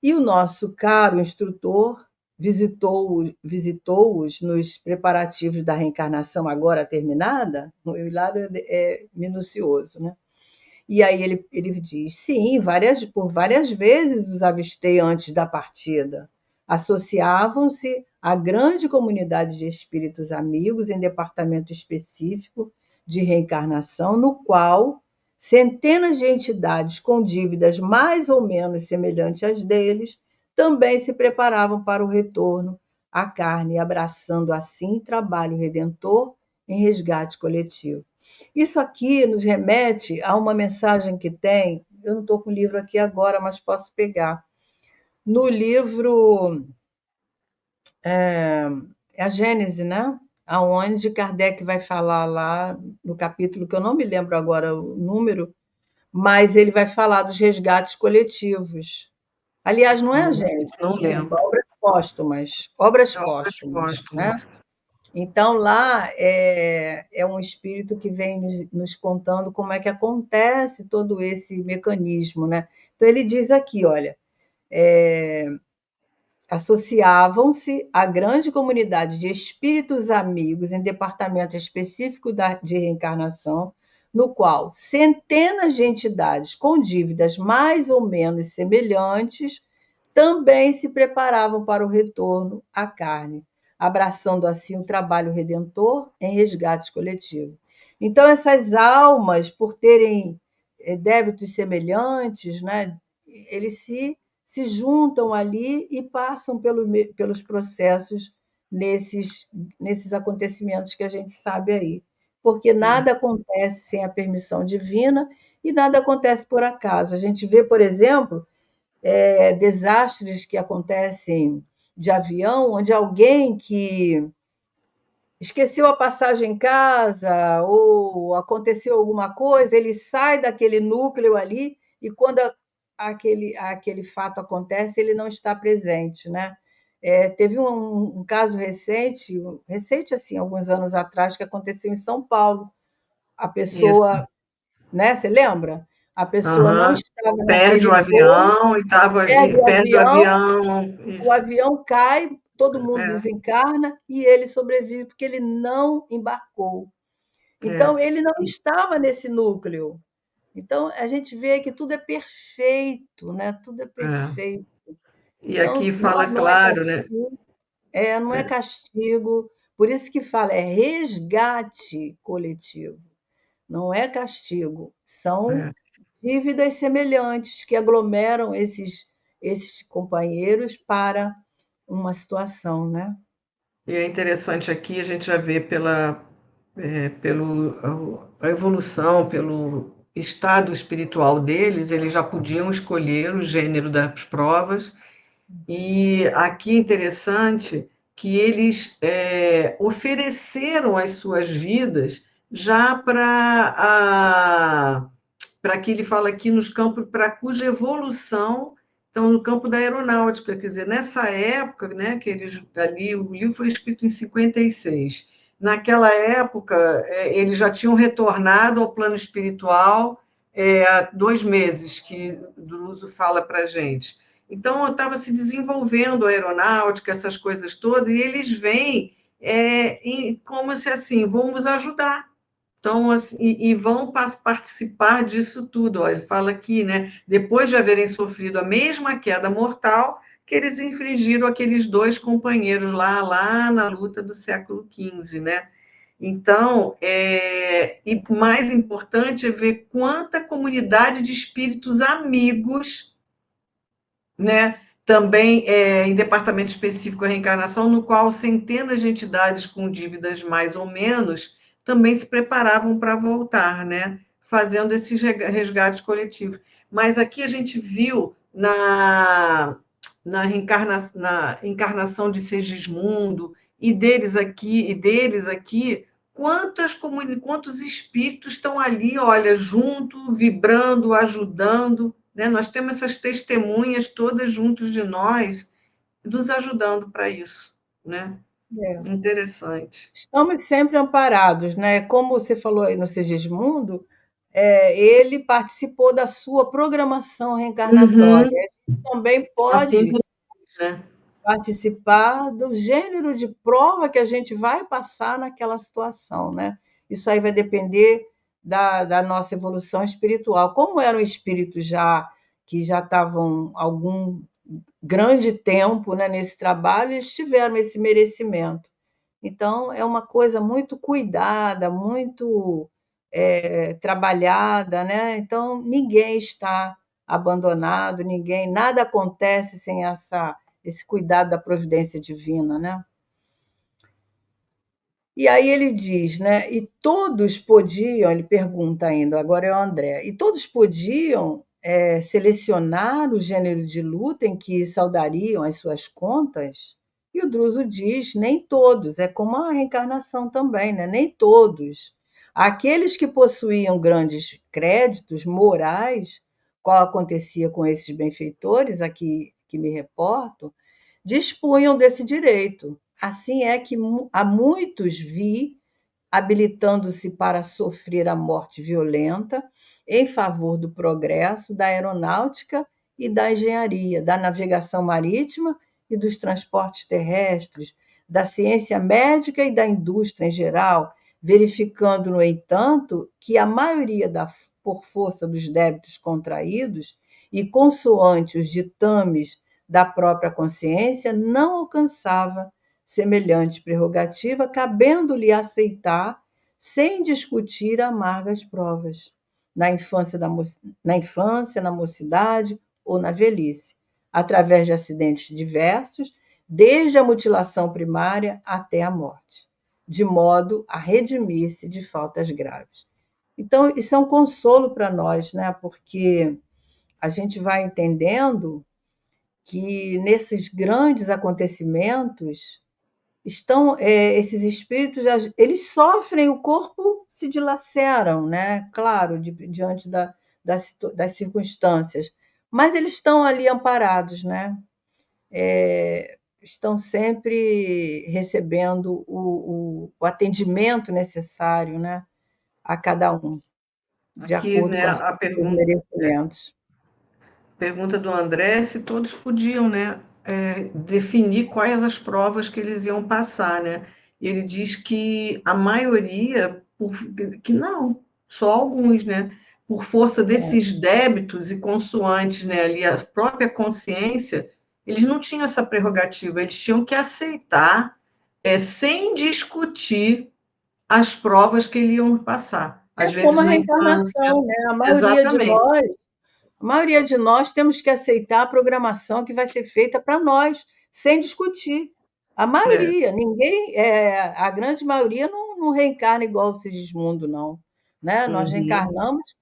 E o nosso caro instrutor visitou-os nos preparativos da reencarnação agora terminada. O Hilário é minucioso, né? E aí ele diz: sim, por várias vezes os avistei antes da partida. Associavam-se à grande comunidade de espíritos amigos em departamento específico de reencarnação, no qual centenas de entidades com dívidas mais ou menos semelhantes às deles também se preparavam para o retorno à carne, abraçando assim trabalho redentor em resgate coletivo. Isso aqui nos remete a uma mensagem que tem, eu não estou com o livro aqui agora, mas posso pegar. No livro a Gênese, né? Aonde Kardec vai falar lá no capítulo, que eu não me lembro agora o número, mas ele vai falar dos resgates coletivos. Aliás, não é a Gênese, Não desculpa, lembro. obras póstumas, obras Obras póstumas, né? póstumas. Então, lá é um espírito que vem nos contando como é que acontece todo esse mecanismo, né? Então, ele diz aqui, olha, associavam-se à grande comunidade de espíritos amigos em departamento específico de reencarnação, no qual centenas de entidades com dívidas mais ou menos semelhantes também se preparavam para o retorno à carne, abraçando assim o trabalho redentor em resgate coletivo. Então, essas almas, por terem débitos semelhantes, né, eles se juntam ali e passam pelos processos nesses acontecimentos que a gente sabe aí. Porque nada acontece sem a permissão divina e nada acontece por acaso. A gente vê, por exemplo, desastres que acontecem de avião, onde alguém que esqueceu a passagem em casa ou aconteceu alguma coisa, ele sai daquele núcleo ali e quando aquele fato acontece, ele não está presente, né? Teve um caso recente assim, alguns anos atrás, que aconteceu em São Paulo. A Isso. pessoa, né? Você lembra? A pessoa não Aham. estava Perde o naquele voo, avião e tava, perde e o perde o avião, avião. o avião cai, todo mundo É, desencarna e ele sobrevive porque ele não embarcou. Então, é, ele não estava nesse núcleo. Então, a gente vê que tudo é perfeito, né? Tudo é é. perfeito. E aqui Então, fala não é claro, né? castigo, não é castigo, por isso que fala, é resgate coletivo, não é castigo, são É. dívidas semelhantes que aglomeram esses companheiros para uma situação, né? E é interessante aqui, a gente já vê pelo a evolução, pelo estado espiritual deles, eles já podiam escolher o gênero das provas. E aqui é interessante que eles ofereceram as suas vidas já para que ele fala aqui nos campos, para cuja evolução estão no campo da aeronáutica, quer dizer, nessa época, né, que eles ali, o livro foi escrito em 56. Naquela época, eles já tinham retornado ao plano espiritual há 2 meses, que Druso fala para a gente. Então, estava se desenvolvendo a aeronáutica, essas coisas todas, e eles vêm como se assim, vamos ajudar. Então, assim, e vão participar disso tudo. Ó, ele fala aqui, né? Depois de haverem sofrido a mesma queda mortal que eles infligiram aqueles dois companheiros lá na luta do século XV, né? Então, e mais importante é ver quanta comunidade de espíritos amigos, né? Também em departamento específico a reencarnação, no qual centenas de entidades com dívidas mais ou menos também se preparavam para voltar, né? Fazendo esses resgates coletivos. Mas aqui a gente viu na encarnação de Segismundo e deles aqui, quantos espíritos estão ali, olha, junto, vibrando, ajudando, né? Nós temos essas testemunhas todas juntos de nós, nos ajudando para isso, né? É. Interessante. Estamos sempre amparados, né? Como você falou aí no Segismundo, ele participou da sua programação reencarnatória. Uhum. A gente também Assim pode como, né? participar do gênero de prova que a gente vai passar naquela situação, né? Isso aí vai depender da nossa evolução espiritual. Como eram espíritos que já estavam algum grande tempo, né, nesse trabalho, eles tiveram esse merecimento. Então, é uma coisa muito cuidada, muito trabalhada, né? Então, ninguém está abandonado, nada acontece sem esse cuidado da providência divina, né? E aí ele diz, né? E todos podiam, ele pergunta ainda, agora é o André, e todos podiam selecionar o gênero de luta em que saudariam as suas contas? E o Druso diz, nem todos, é como a reencarnação também, né? Nem todos. Aqueles que possuíam grandes créditos morais, qual acontecia com esses benfeitores, aqui que me reporto, dispunham desse direito. assim é que a muitos vi habilitando-se para sofrer a morte violenta em favor do progresso da aeronáutica e da engenharia, da navegação marítima e dos transportes terrestres, da ciência médica e da indústria em geral, verificando, no entanto, que a maioria, por força dos débitos contraídos e consoante os ditames da própria consciência, não alcançava semelhante prerrogativa, cabendo-lhe aceitar, sem discutir, amargas provas, na infância, na mocidade ou na velhice, através de acidentes diversos, desde a mutilação primária até a morte, de modo a redimir-se de faltas graves. Então, isso é um consolo para nós, né? Porque a gente vai entendendo que nesses grandes acontecimentos estão esses espíritos, eles sofrem, o corpo se dilaceram, né? Claro, diante das circunstâncias, mas eles estão ali amparados, né? Estão sempre recebendo o atendimento necessário, né? A cada um, de Aqui, acordo né, com os a seus merecimentos. pergunta do André, se todos podiam, né, definir quais as provas que eles iam passar, né? E ele diz que a maioria, que não, só alguns, né? Por força desses débitos e consoantes, né, ali a própria consciência, eles não tinham essa prerrogativa, eles tinham que aceitar, sem discutir as provas que eles iam passar. É Às como vezes a na infância, reencarnação, né? exatamente, A maioria de nós temos que aceitar a programação que vai ser feita para nós, sem discutir. A né? maioria, ninguém, a grande maioria não reencarna igual o Sigismundo, não. Né? Nós Uhum. reencarnamos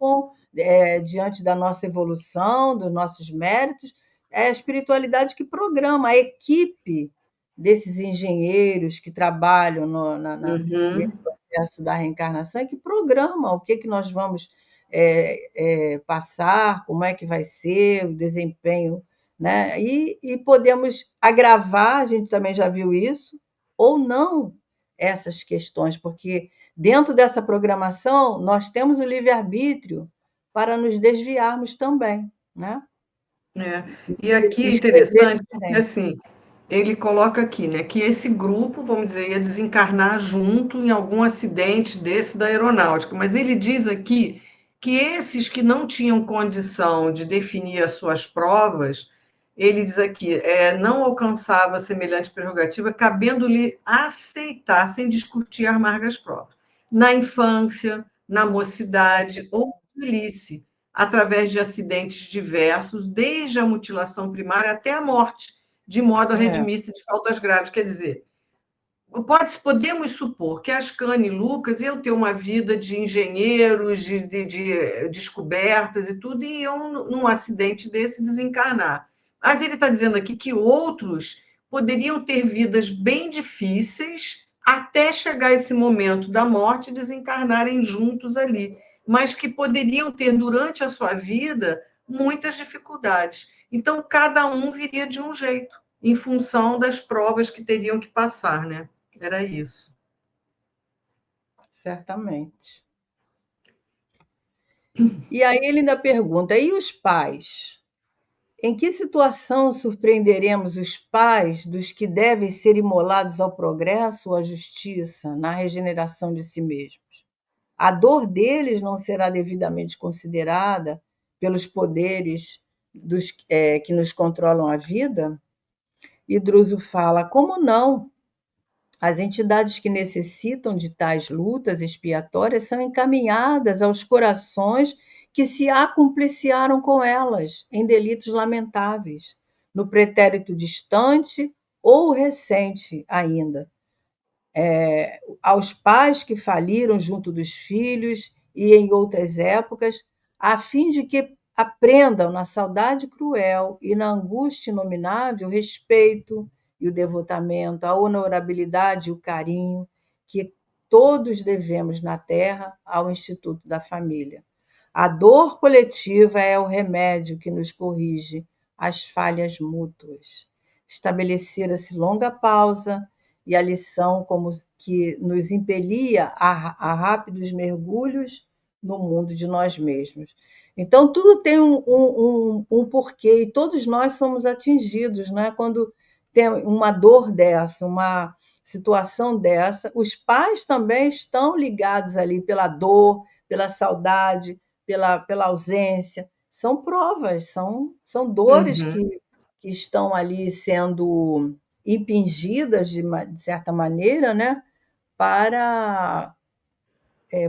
diante da nossa evolução, dos nossos méritos, é a espiritualidade que programa, a equipe desses engenheiros que trabalham nesse Uhum. processo da reencarnação, é que programa o que, que nós vamos passar, como é que vai ser o desempenho, né? E podemos agravar, a gente também já viu isso, ou não essas questões, porque dentro dessa programação nós temos o livre-arbítrio para nos desviarmos também, né? É. E aqui é Escrever interessante porque, diferente. assim, ele coloca aqui, né, que esse grupo, vamos dizer, ia desencarnar junto em algum acidente desse da aeronáutica, mas ele diz aqui que esses que não tinham condição de definir as suas provas, ele diz aqui, não alcançava semelhante prerrogativa, cabendo-lhe aceitar, sem discutir amargas provas, na infância, na mocidade ou na velhice, através de acidentes diversos, desde a mutilação primária até a morte, de modo a É, redimir-se de faltas graves. Quer dizer, podemos supor que Ascani e Lucas iam ter uma vida de engenheiros, de descobertas e tudo, e iam, num acidente desse, desencarnar. Mas ele está dizendo aqui que outros poderiam ter vidas bem difíceis até chegar esse momento da morte e desencarnarem juntos ali, mas que poderiam ter, durante a sua vida, muitas dificuldades. Então, cada um viria de um jeito, em função das provas que teriam que passar, né? Era isso. certamente. E aí ele ainda pergunta: e os pais? Em que situação surpreenderemos os pais dos que devem ser imolados ao progresso ou à justiça, na regeneração de si mesmos? A dor deles não será devidamente considerada pelos poderes que nos controlam a vida? E Druso fala: como não? As entidades que necessitam de tais lutas expiatórias são encaminhadas aos corações que se acumpliciaram com elas em delitos lamentáveis, no pretérito distante ou recente ainda, aos pais que faliram junto dos filhos e em outras épocas, a fim de que aprendam na saudade cruel e na angústia inominável o respeito e o devotamento, a honorabilidade e o carinho que todos devemos na terra ao Instituto da Família. A dor coletiva é o remédio que nos corrige as falhas mútuas. Estabelecera-se longa pausa e a lição como que nos impelia a rápidos mergulhos no mundo de nós mesmos. Então, tudo tem um porquê, e todos nós somos atingidos, né? Quando tem uma dor dessa, uma situação dessa, os pais também estão ligados ali pela dor, pela saudade, pela ausência. São provas, são dores Uhum. que estão ali sendo impingidas de certa maneira, né? Para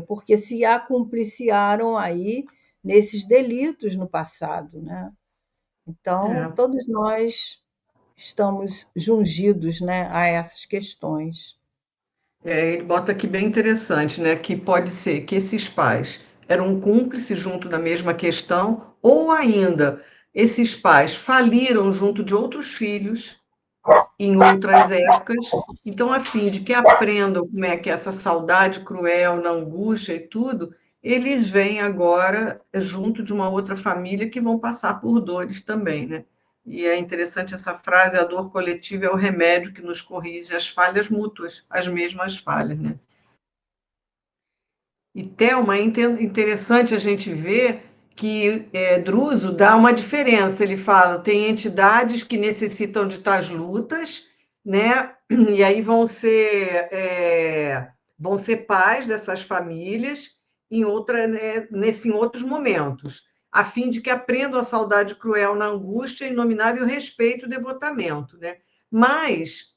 porque se acumpliciaram aí nesses delitos no passado, né? Então, É. todos nós estamos jungidos, né, a essas questões. Ele bota aqui bem interessante, né? Que pode ser que esses pais eram cúmplices junto da mesma questão, ou ainda esses pais faliram junto de outros filhos em outras épocas. Então, a fim de que aprendam como é que é essa saudade cruel, na angústia e tudo, eles vêm agora junto de uma outra família que vão passar por dores também, né? E é interessante essa frase: a dor coletiva é o remédio que nos corrige as falhas mútuas, as mesmas falhas, né? E, Thelma, é interessante a gente ver que Druso dá uma diferença. Ele fala, tem entidades que necessitam de tais lutas, né? E aí vão ser pais dessas famílias em outra, né, em outros momentos, a fim de que aprendam a saudade cruel na angústia, inominável respeito e devotamento, né? Mas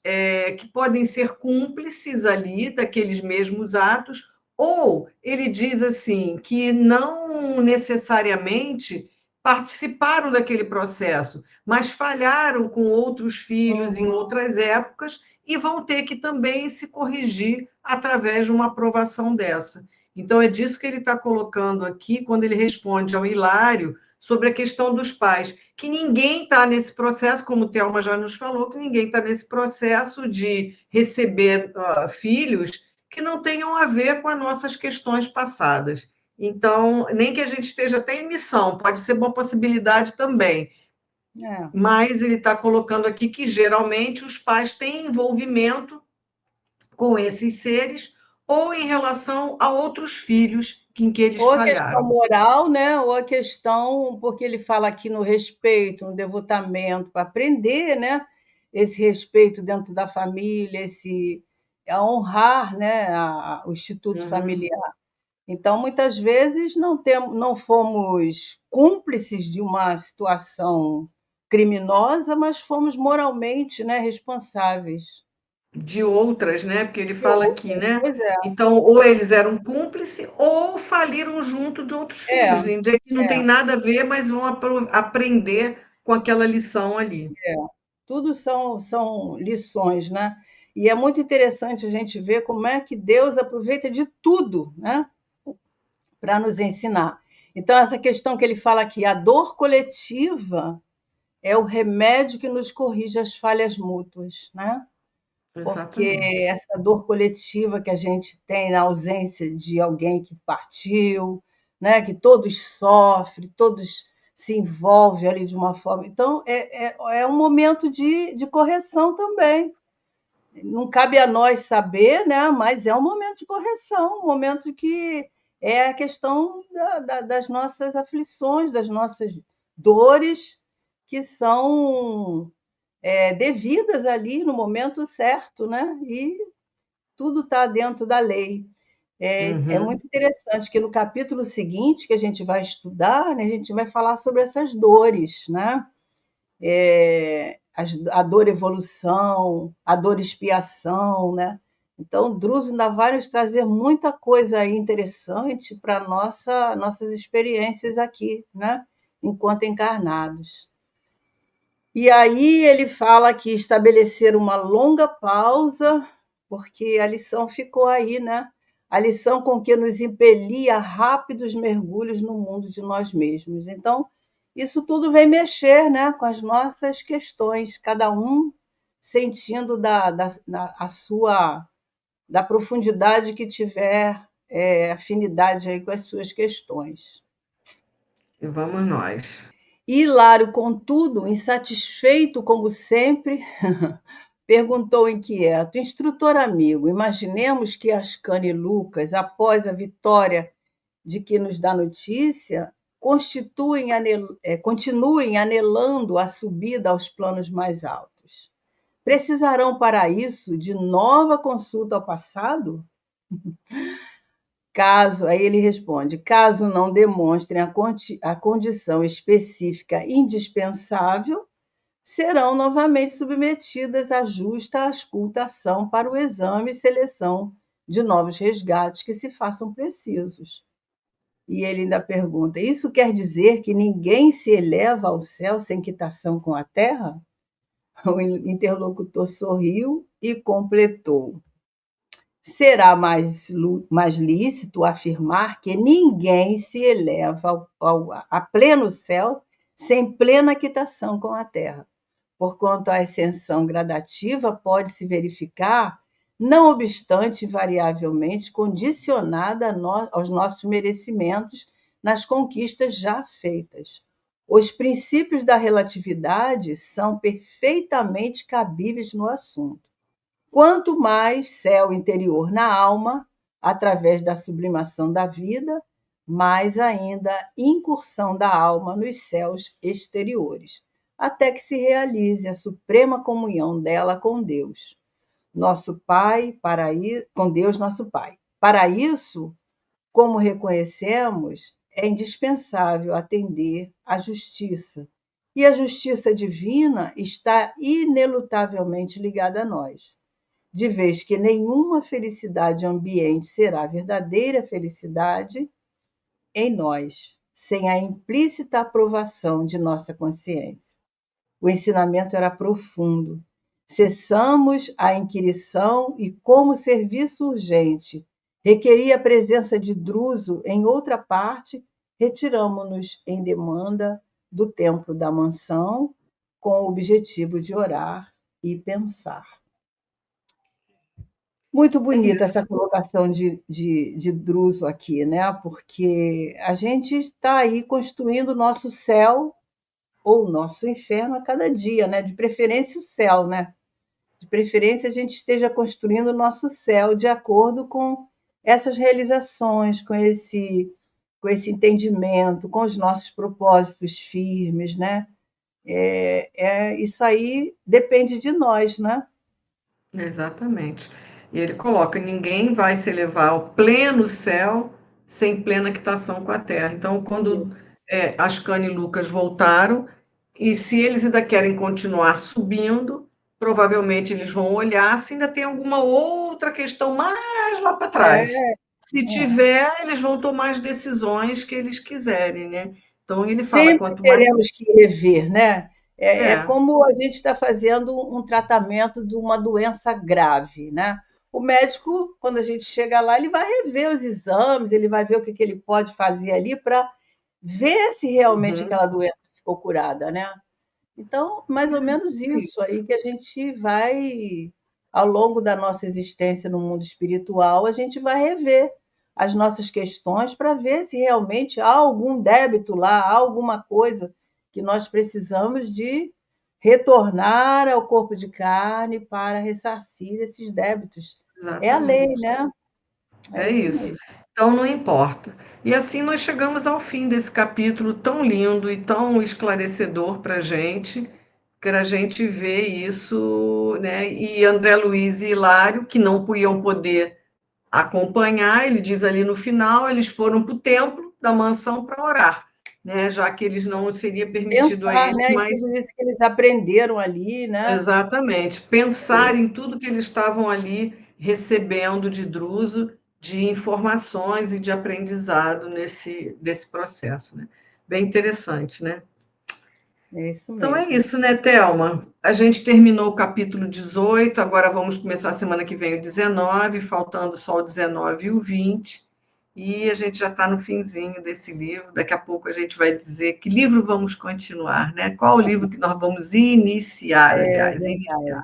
que podem ser cúmplices ali daqueles mesmos atos, ou ele diz assim que não necessariamente participaram daquele processo, mas falharam com outros filhos em Uhum. outras épocas e vão ter que também se corrigir através de uma aprovação dessa. Então, é disso que ele está colocando aqui quando ele responde ao Hilário sobre a questão dos pais, que ninguém está nesse processo, como o Thelma já nos falou, que ninguém está nesse processo de receber filhos que não tenham a ver com as nossas questões passadas. Então, nem que a gente esteja até em missão, pode ser uma possibilidade também. É. Mas ele está colocando aqui que geralmente os pais têm envolvimento com esses seres ou em relação a outros filhos em que eles Ou a questão falharam. moral, né? Ou a questão, porque ele fala aqui no respeito, no devotamento, para aprender, né? Esse respeito dentro da família, esse a honrar, né? O instituto Uhum. familiar. Então, muitas vezes não fomos cúmplices de uma situação criminosa, mas fomos moralmente, né, responsáveis. De outras, né? Porque ele De fala aqui, outras, né? pois é, Então, ou eles eram cúmplices ou faliram junto de outros é, filhos, que não tem é, nada a ver, mas vão aprender com aquela lição ali. é. Tudo são lições, né? E é muito interessante a gente ver como é que Deus aproveita de tudo, né, para nos ensinar. Então, essa questão que ele fala aqui, a dor coletiva é o remédio que nos corrige as falhas mútuas, né? Porque Exatamente. essa dor coletiva que a gente tem na ausência de alguém que partiu, né, que todos sofrem, todos se envolvem ali de uma forma. Então, é um momento de correção também. Não cabe a nós saber, né, mas é um momento de correção, um momento que é a questão das nossas aflições, das nossas dores, que são devidas ali no momento certo, né? E tudo está dentro da lei. É Uhum. muito interessante que no capítulo seguinte que a gente vai estudar, né, a gente vai falar sobre essas dores, né? A dor evolução, a dor expiação, né? Então, Druso ainda vai nos trazer muita coisa aí interessante para nossas experiências aqui, né? Enquanto encarnados. E aí ele fala que estabelecer uma longa pausa, porque a lição ficou aí, né? A lição com que nos impelia a rápidos mergulhos no mundo de nós mesmos. Então, isso tudo vem mexer, né, com as nossas questões, cada um sentindo a sua da profundidade que tiver afinidade aí com as suas questões. E vamos nós. Hilário, contudo, insatisfeito como sempre, Perguntou inquieto: instrutor amigo, imaginemos que Ascani e Lucas, após a vitória de que nos dá notícia, continuem anelando a subida aos planos mais altos. Precisarão para isso de nova consulta ao passado? Aí ele responde: caso não demonstrem a condição específica indispensável, serão novamente submetidas à justa auscultação para o exame e seleção de novos resgates que se façam precisos. E ele ainda pergunta: isso quer dizer que ninguém se eleva ao céu sem quitação com a terra? O interlocutor sorriu e completou: será mais lícito afirmar que ninguém se eleva a pleno céu sem plena quitação com a terra, porquanto a ascensão gradativa pode se verificar, não obstante invariavelmente condicionada aos nossos merecimentos nas conquistas já feitas. Os princípios da relatividade são perfeitamente cabíveis no assunto. Quanto mais céu interior na alma, através da sublimação da vida, mais ainda incursão da alma nos céus exteriores, até que se realize a suprema comunhão dela com Deus, nosso Pai, com Deus nosso Pai. Para isso, como reconhecemos, é indispensável atender à justiça, e a justiça divina está inelutavelmente ligada a nós, de vez que nenhuma felicidade ambiente será verdadeira felicidade em nós, sem a implícita aprovação de nossa consciência. O ensinamento era profundo. Cessamos a inquirição e, como serviço urgente requeria a presença de Druso em outra parte, retiramo-nos em demanda do templo da mansão, com o objetivo de orar e pensar. Muito bonita essa colocação de Druso aqui, né? Porque a gente está aí construindo o nosso céu ou o nosso inferno a cada dia, né? De preferência o céu, né? De preferência a gente esteja construindo o nosso céu de acordo com essas realizações, com esse entendimento, com os nossos propósitos firmes, né? Isso aí depende de nós, né? Exatamente. E ele coloca: ninguém vai se elevar ao pleno céu sem plena quitação com a terra. Então, quando Ascani e Lucas voltaram, e se eles ainda querem continuar subindo, provavelmente eles vão olhar se ainda tem alguma outra questão mais lá para trás. Se tiver, eles vão tomar as decisões que eles quiserem, né? Então ele fala: Sempre quanto mais. teremos que rever, né? É como a gente está fazendo um tratamento de uma doença grave, né? O médico, quando a gente chega lá, ele vai rever os exames, ele vai ver o que ele pode fazer ali para ver se realmente aquela doença ficou curada, né? Então, mais ou menos isso aí que a gente vai, ao longo da nossa existência no mundo espiritual, a gente vai rever as nossas questões para ver se realmente há algum débito lá, há alguma coisa que nós precisamos de retornar ao corpo de carne para ressarcir esses débitos. É a lei, Exatamente. né? É É isso isso. mesmo. Então não importa. E assim nós chegamos ao fim desse capítulo tão lindo e tão esclarecedor para a gente ver isso, né? E André Luiz e Hilário, que não iam poder acompanhar, ele diz ali no final, eles foram para o templo da mansão para orar, né? Já que eles não seria permitido a Pensar, eles, né, em mas tudo isso que eles aprenderam ali, né? exatamente, pensar em tudo que eles estavam ali recebendo de Druso, de informações e de aprendizado desse processo, né? Bem interessante, né? É isso Então é mesmo. isso, né, Thelma? A gente terminou o capítulo 18, agora vamos começar a semana que vem o 19, faltando só o 19 e o 20, e a gente já está no finzinho desse livro. Daqui a pouco a gente vai dizer que livro vamos continuar, né? Qual o livro que nós vamos iniciar, É aliás, verdade. iniciar.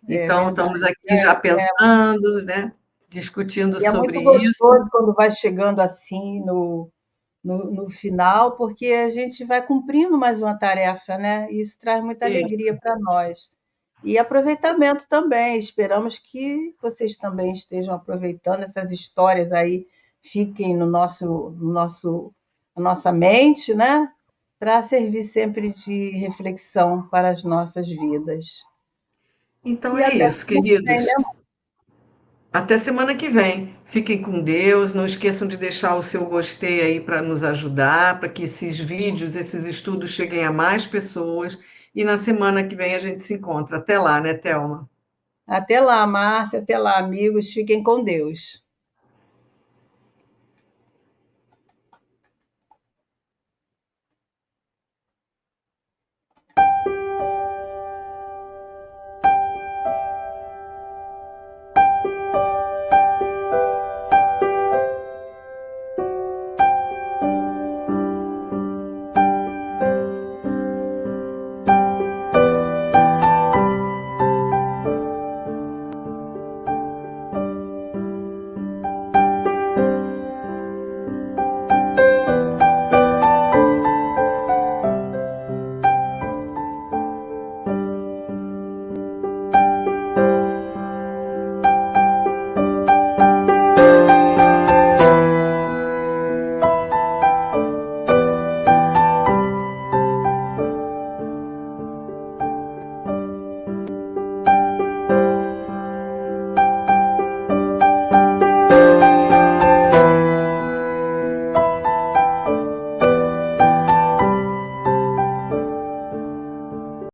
É Então, estamos verdade. aqui já pensando, né? Discutindo E é sobre muito isso. gostoso quando vai chegando assim no final, porque a gente vai cumprindo mais uma tarefa, né? E isso traz muita Isso, alegria para nós. E aproveitamento também. Esperamos que vocês também estejam aproveitando essas histórias aí, fiquem na nossa mente, né? Para servir sempre de reflexão para as nossas vidas. Então E é até isso, semana que vem, queridos. né? Até semana que vem. Fiquem com Deus. Não esqueçam de deixar o seu gostei aí para nos ajudar, para que esses vídeos, esses estudos cheguem a mais pessoas. E na semana que vem a gente se encontra. Até lá, né, Thelma? Até lá, Márcia, até lá, amigos. Fiquem com Deus.